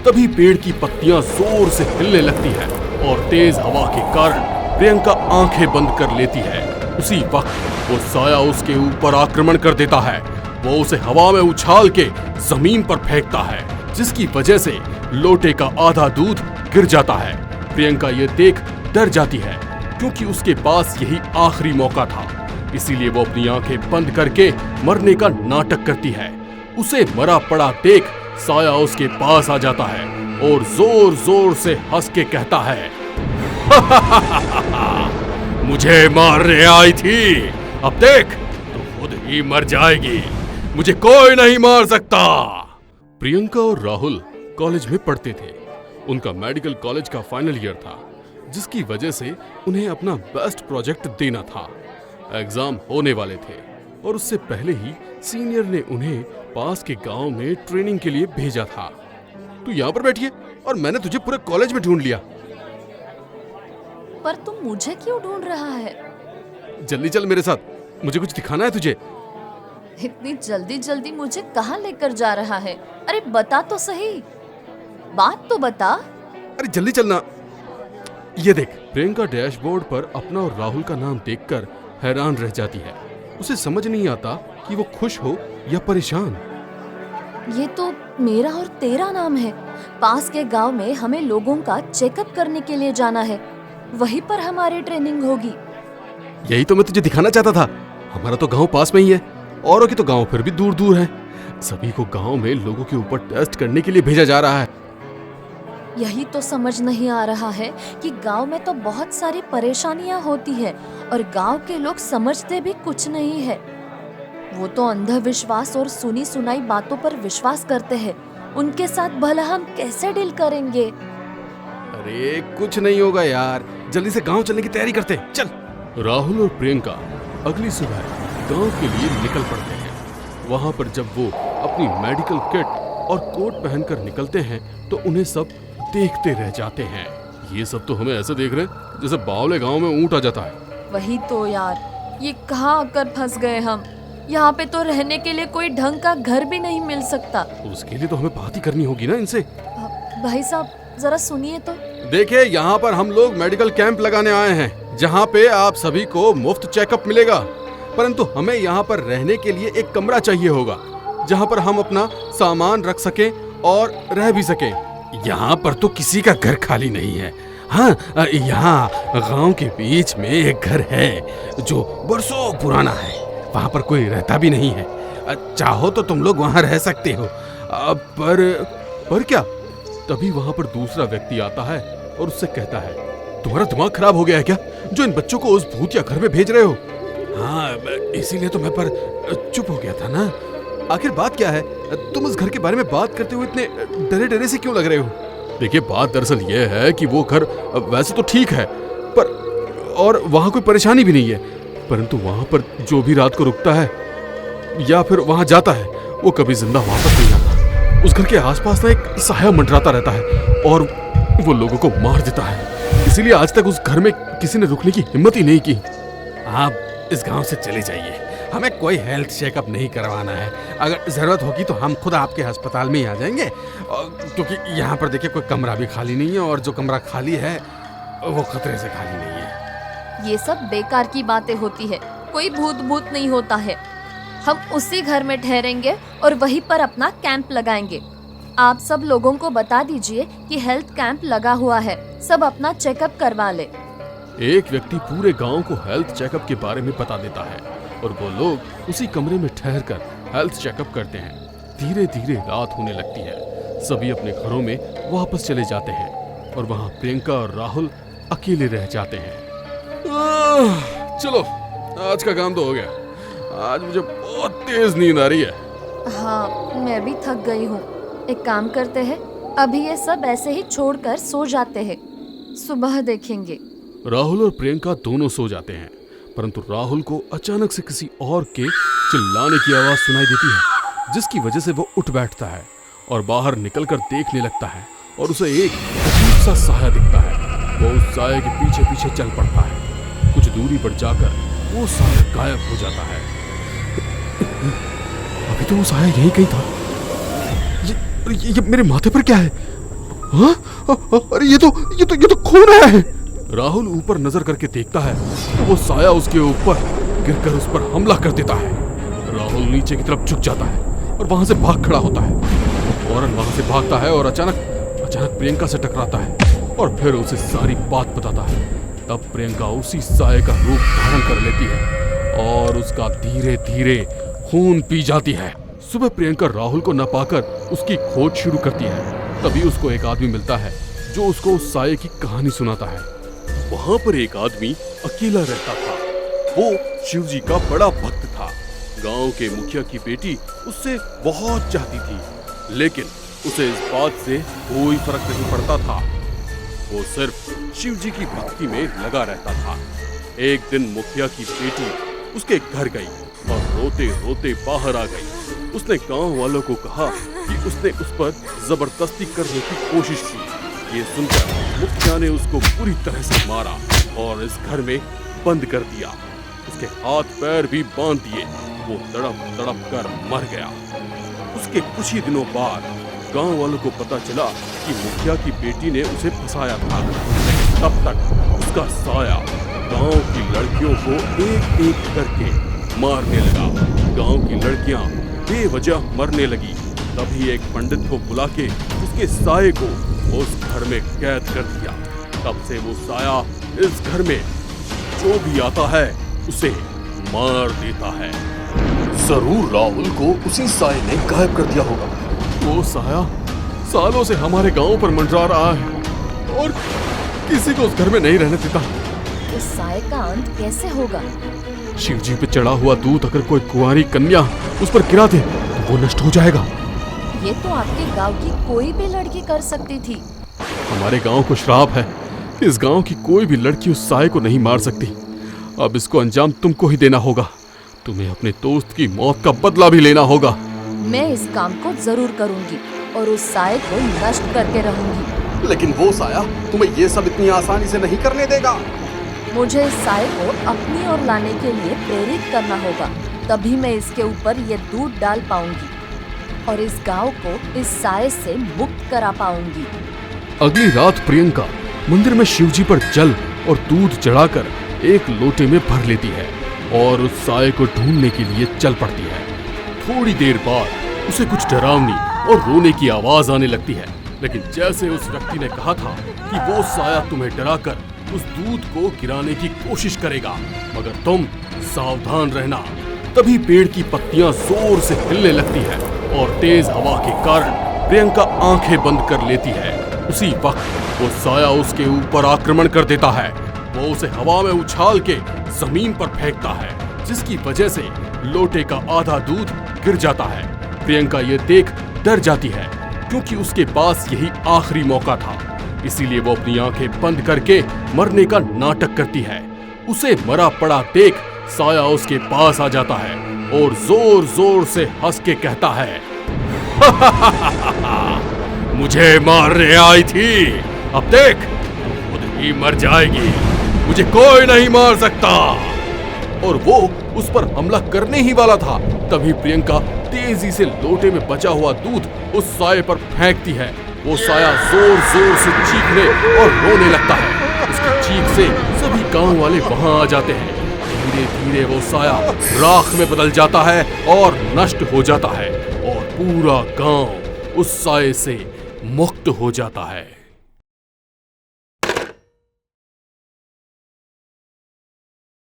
तभी पेड़ की पत्तियां जोर से हिलने लगती है और तेज हवा के कारण प्रियंका आंखें बंद कर लेती है। उसी वक्त वो साया उसके ऊपर आक्रमण कर देता है। वो उसे हवा में उछाल के जमीन पर फेंकता है, जिसकी वजह से लोटे का आधा दूध गिर जाता है। प्रियंका ये देख डर जाती है, क्योंकि उसके पास यही आखिरी मौका था। इसीलिए वो अपनी आंखें बंद करके मरने का नाटक करती है। उसे मरा पड़ा देख साया उसके पास आ जाता है और जोर जोर से हंस के कहता है, मुझे मारने आई थी, अब देख तू खुद ही मर जाएगी, मुझे कोई नहीं मार सकता। प्रियंका और राहुल कॉलेज में पढ़ते थे। उनका मेडिकल कॉलेज का फाइनल ईयर था, जिसकी वजह से उन्हें अपना बेस्ट प्रोजेक्ट देना था। एग्जाम होने वाले थे और उससे पहले ही सीनियर ने उन्हें पास के गांव में ट्रेनिंग के लिए भेजा था। तू यहाँ पर बैठी है और मैंने तुझे पूरे कॉलेज में ढूंढ लिया। पर तुम मुझे क्यों ढूंढ रहा है? जल्दी चल मेरे साथ, मुझे कुछ दिखाना है तुझे। इतनी जल्दी जल्दी मुझे कहाँ लेकर जा रहा है? अरे बता तो सही, बात तो बता। अरे जल्दी चलना। ये देख। प्रियंका डैशबोर्ड पर अपना और राहुल का नाम देखकर हैरान रह जाती है। उसे समझ नहीं आता कि वो खुश हो या परेशान। ये तो मेरा और तेरा नाम है। पास के गांव में हमें लोगों का चेकअप करने के लिए जाना है, वहीं पर हमारी ट्रेनिंग होगी। यही तो मैं तुझे दिखाना चाहता था। हमारा तो गांव पास में ही है, औरों के तो गांव फिर भी दूर दूर है। सभी को गांव में लोगों के ऊपर टेस्ट करने के लिए भेजा जा रहा है। यही तो समझ नहीं आ रहा है कि गांव में तो बहुत सारी परेशानियां होती है और गांव के लोग समझते भी कुछ नहीं है। वो तो अंधविश्वास और सुनी सुनाई बातों पर विश्वास करते हैं। उनके साथ भला हम कैसे डील करेंगे? अरे कुछ नहीं होगा यार, जल्दी से गांव चलने की तैयारी करते हैं, चल। राहुल और प्रियंका अगली सुबह गांव के लिए निकल पड़ते हैं। वहां पर जब वो अपनी मेडिकल किट और कोट पहनकर निकलते हैं तो उन्हें सब देखते रह जाते हैं। ये सब तो हमें ऐसे देख रहे हैं जैसे बावले गांव में ऊंट आ जाता है। वही तो यार, ये कहाँ आकर फंस गए हम। यहाँ पे तो रहने के लिए कोई ढंग का घर भी नहीं मिल सकता। उसके लिए तो हमें बात ही करनी होगी ना इनसे। भाई साहब जरा सुनिए तो। देखिए, यहाँ पर हम लोग मेडिकल कैंप लगाने आए हैं, जहाँ पे आप सभी को मुफ्त चेकअप मिलेगा। परंतु हमें यहाँ पर रहने के लिए एक कमरा चाहिए होगा, जहाँ पर हम अपना सामान रख सकें और रह भी सकें। यहाँ पर तो किसी का घर खाली नहीं है। हाँ, यहाँ गांव के बीच में एक घर है जो बरसों पुराना है। वहाँ पर कोई रहता भी नहीं है। चाहो तो तुम लोग वहाँ रह सकते हो। पर क्या? तभी वहाँ पर दूसरा व्यक्ति आता है और उससे कहता है, तुम्हारा दिमाग खराब हो गया है क्या, जो इन बच्चों को उस भूतिया घर में भेज रहे हो? हाँ, इसीलिए तो मैं पर चुप हो गया था ना। आखिर बात क्या है? तुम उस घर के बारे में बात करते हुए इतने डरे डरे से क्यों लग रहे हो? देखिए, बात दरअसल ये है कि वो घर वैसे तो ठीक है, पर और वहाँ कोई परेशानी भी नहीं है, परंतु वहाँ पर जो भी रात को रुकता है या फिर वहाँ जाता है, वो कभी जिंदा वापस नहीं आता। उस घर के आसपास ना एक साया मंडराता रहता है और वो लोगों को मार देता है। इसीलिए आज तक उस घर में किसी ने रुकने की हिम्मत ही नहीं की। आप इस गांव से चले जाइए, हमें कोई हेल्थ चेकअप नहीं करवाना है। अगर जरूरत होगी तो हम खुद आपके अस्पताल में ही आ जाएंगे, क्योंकि यहाँ पर देखिए कोई कमरा भी खाली नहीं है और जो कमरा खाली है वो खतरे से खाली नहीं है। ये सब बेकार की बातें होती है, कोई भूत नहीं होता है। हम उसी घर में ठहरेंगे और वहीं पर अपना कैंप लगाएंगे। आप सब लोगों को बता दीजिए कि हेल्थ कैंप लगा हुआ है, सब अपना चेकअप करवा ले। एक व्यक्ति पूरे गांव को हेल्थ चेकअप के बारे में बता देता है और वो लोग उसी कमरे में ठहरकर हेल्थ चेकअप करते हैं। धीरे धीरे रात होने लगती है। सभी अपने घरों में वापस चले जाते हैं और वहाँ प्रियंका और राहुल अकेले रह जाते हैं। चलो, आज का काम तो हो गया। आज मुझे बहुत तेज नींद आ रही है। हाँ, मैं भी थक गई हूँ। एक काम करते हैं, अभी ये सब ऐसे ही छोड़कर सो जाते हैं, सुबह देखेंगे। राहुल और प्रियंका दोनों सो जाते हैं, परंतु राहुल को अचानक से किसी और के चिल्लाने की आवाज सुनाई देती है, जिसकी वजह से वो उठ बैठता है और बाहर निकलकर देखने लगता है और उसे एक अजीब सा साया दिखता है। वो उस साये के पीछे पीछे चल पड़ता है। कुछ दूरी पर जाकर वो साया गायब हो जाता है। अभी तो वो साया यहीं कहीं था। ये मेरे माथे पर क्या है? हाँ? अरे ये तो खून है। राहुल ऊपर नजर करके देखता है तो वो साया उसके ऊपर गिरकर उस पर हमला कर देता है। राहुल नीचे की तरफ झुक जाता है और वहां से भाग खड़ा होता है। फौरन वहां से भागता है और अचानक प्रियंका से टकराता है और फिर उसे सारी बात बताता है। तब प्रियंका उसी साये का रूप धारण कर लेती है और उसका धीरे धीरे खून पी जाती है। सुबह प्रियंका राहुल को न पाकर उसकी खोज शुरू करती है। तभी उसको एक आदमी मिलता है जो उसको उस साये की कहानी सुनाता है। वहां पर एक आदमी अकेला रहता था। वो शिव जी का बड़ा भक्त था। गांव के मुखिया की बेटी उससे बहुत चाहती थी, लेकिन उसे इस बात से कोई फर्क नहीं पड़ता था। वो सिर्फ शिव जी की भक्ति में लगा रहता था। एक दिन मुखिया की बेटी उसके घर गई और रोते रोते बाहर आ गई। उसने गांव वालों को कहा कि उसने उस पर जबरदस्ती करने की कोशिश की। ये सुनकर मुखिया ने उसको पूरी तरह से मारा और इस घर में बंद कर दिया। उसके हाथ पैर भी बांध दिए। वो तड़प तड़प कर मर गया। उसके कुछ ही दिनों बाद गांव वालों को पता चला कि मुखिया की बेटी ने उसे फंसाया था। तब तक उसका साया गांव की लड़कियों को एक एक करके मारने लगा। गांव की लड़कियां बेवजह मरने लगी। तभी एक पंडित को बुला के उसके साये को उस घर में कैद कर दिया। तब से वो साया इस घर में जो भी आता है उसे मार देता है। जरूर राहुल को उसी साये ने गायब कर दिया होगा। वो साया सालों से हमारे गांव पर मंडरा रहा है और किसी को उस घर में नहीं रहने देता। उस साये का अंत कैसे होगा? शिव जी पे चढ़ा हुआ दूध अगर कोई कुंवारी कन्या उस पर गिरा दे तो वो नष्ट हो जाएगा। ये तो आपके गांव की कोई भी लड़की कर सकती थी। हमारे गांव को श्राप है। इस गांव की कोई भी लड़की उस साये को नहीं मार सकती। अब इसको अंजाम तुमको ही देना होगा। तुम्हें अपने दोस्त की मौत का बदला भी लेना होगा। मैं इस काम को जरूर करूंगी और उस साये को नष्ट करके रहूंगी। लेकिन वो साया तुम्हें ये सब इतनी आसानी से नहीं करने देगा। मुझे इस साये को अपनी ओर लाने के लिए प्रेरित करना होगा। तभी मैं इसके ऊपर ये दूध डाल पाऊंगी और इस गांव को इस साये से मुक्त करा पाऊंगी। अगली रात प्रियंका मंदिर में शिवजी पर जल और दूध चढ़ाकर एक लोटे में भर लेती है और उस साये को ढूंढने के लिए चल पड़ती है। थोड़ी देर बाद उसे कुछ डरावनी और रोने की आवाज आने लगती है। लेकिन जैसे उस व्यक्ति ने कहा था कि वो साया तुम्हें डराकर उस दूध को गिराने की कोशिश करेगा, मगर तुम सावधान रहना। तभी पेड़ की पत्तियां जोर से हिलने लगती है और तेज हवा के कारण प्रियंका आंखें बंद कर लेती है। उसी वक्त वो साया उसके ऊपर आक्रमण कर देता है। वो उसे हवा में उछाल के जमीन पर फेंकता है, जिसकी वजह से लोटे का आधा दूध गिर जाता है। प्रियंका ये देख डर जाती है क्योंकि उसके पास यही आखिरी मौका था। इसीलिए वो अपनी आंखें बंद करके मरने का नाटक करती है। उसे मरा पड़ा देख साया उसके पास आ जाता है और जोर जोर से हंस के कहता है, मुझे मारने आई थी, अब देख खुद ही मर जाएगी, मुझे कोई नहीं मार सकता। और वो उस पर हमला करने ही वाला था। तभी प्रियंका तेजी से लोटे में बचा हुआ दूध उस साये पर फेंकती है। वो साया जोर जोर से चीखने और रोने लगता है। उसकी चीख से सभी गांव वाले वहां आ जाते हैं। धीरे धीरे वो साया राख में बदल जाता है और नष्ट हो जाता है और पूरा गांव उस साये से मुक्त हो जाता है।